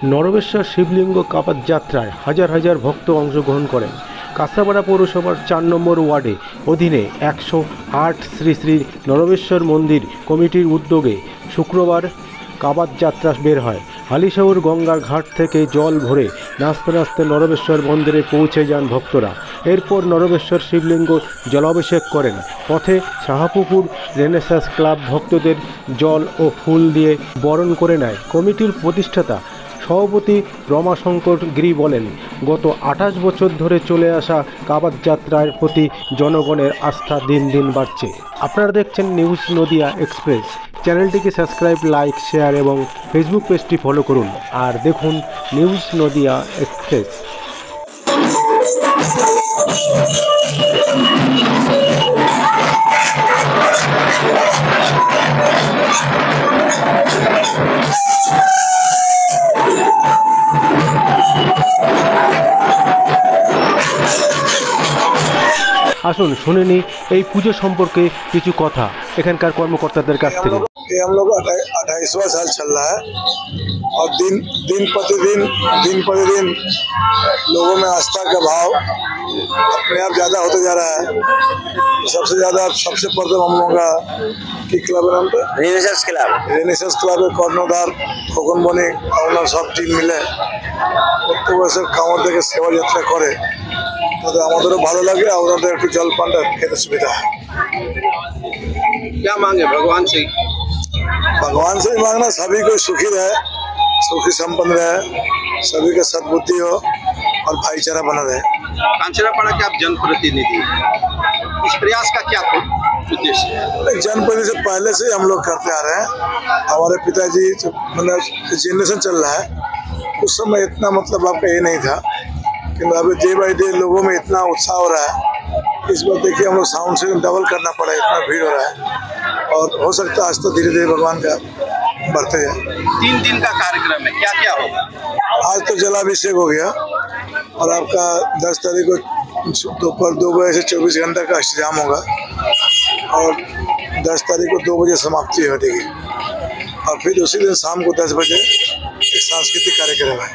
নরবেশ্বর শিবলিঙ্গ কাপাত যাত্রায় হাজার হাজার ভক্ত অংশগ্রহণ করেন। কাঁচরাপাড়া পৌরসভার ৪ নম্বর ওয়ার্ডে অধীনে ১০৮ শ্রী শ্রী নরবেশ্বর মন্দির কমিটির উদ্যোগে শুক্রবার কাপাত যাত্রা বের হয়। হালিশহর গঙ্গার ঘাট থেকে জল ভরে নাচতে নাচতে নরবেশ্বর মন্দিরে পৌঁছে যান ভক্তরা। এরপর নরবেশ্বর শিবলিঙ্গ জলাভিষেক করেন। পথে শাহপুকুর রেনেসাঁস ক্লাব ভক্তদের জল ও ফুল দিয়ে বরণ করে নেয়। কমিটির প্রতিষ্ঠাতা সভাপতি রমাশঙ্কর গিরি বলেন, গত ২৮ বছর ধরে চলে আসা কাপাত যাত্রার প্রতি জনগণের আস্থা দিন দিন বাড়ছে। আপনারা দেখছেন নিউজ নদিয়া এক্সপ্রেস। চ্যানেলটিকে সাবস্ক্রাইব, লাইক, শেয়ার এবং ফেসবুক পেজটি ফলো করুন আর দেখুন নিউজ নদিয়া এক্সপ্রেস। আসুন শুনে নি এই পুজো সম্পর্কে কিছু কথা এখানকার কর্মকর্তাদের কাছ থেকে। हम लोग 28वां साल चल रहा है और दिन प्रतिदिन लोगों में आस्था का भाव अपने आप ज़्यादा होते जा रहा है। सबसे प्रथम हम लोगों का কি ক্লাবের নামটা রেনেসাঁস ক্লাবের কর্ণধার খোকন বণিক ওনার সব টিম মিলে প্রত্যেক বছর কাঁওয়ার থেকে সেবা যাত্রা করে, তাতে আমাদেরও ভালো লাগে আর ওনাদের একটু জলপানটা খেতে সুবিধা হয়। क्या मांगे भगवान से? भगवान से ही मांगना सभी को सुखी रहे, सुखी संपन्न रहे, सभी का सद्बुद्धि हो और भाईचारा बना रहे। कांचरापाड़ा के आप जनप्रतिनिधि, इस प्रयास का क्या उद्देश्य है? जनप्रतिनिधि से पहले से हम लोग करते आ रहे हैं। हमारे पिताजी मतलब जनरेशन चल रहा है, उस समय इतना मतलब आपका ये नहीं था, कि अभी डे बाई डे लोगों में इतना उत्साह हो रहा है। इस बार देखिए हम लोग साउंड से डबल करना पड़ा, इतना भीड़ हो रहा है और हो सकता है आज तो धीरे धीरे भगवान का बढ़ते जाए। 3 दिन का कार्यक्रम है, क्या क्या होगा? आज तो जलाभिषेक हो गया और आपका 10 तारीख को दोपहर 2 बजे से 24 घंटे का अष्टजाम होगा और 10 तारीख को 2 बजे समाप्ति हो जाएगी और फिर उसी दिन शाम को 10 बजे एक सांस्कृतिक कार्यक्रम है।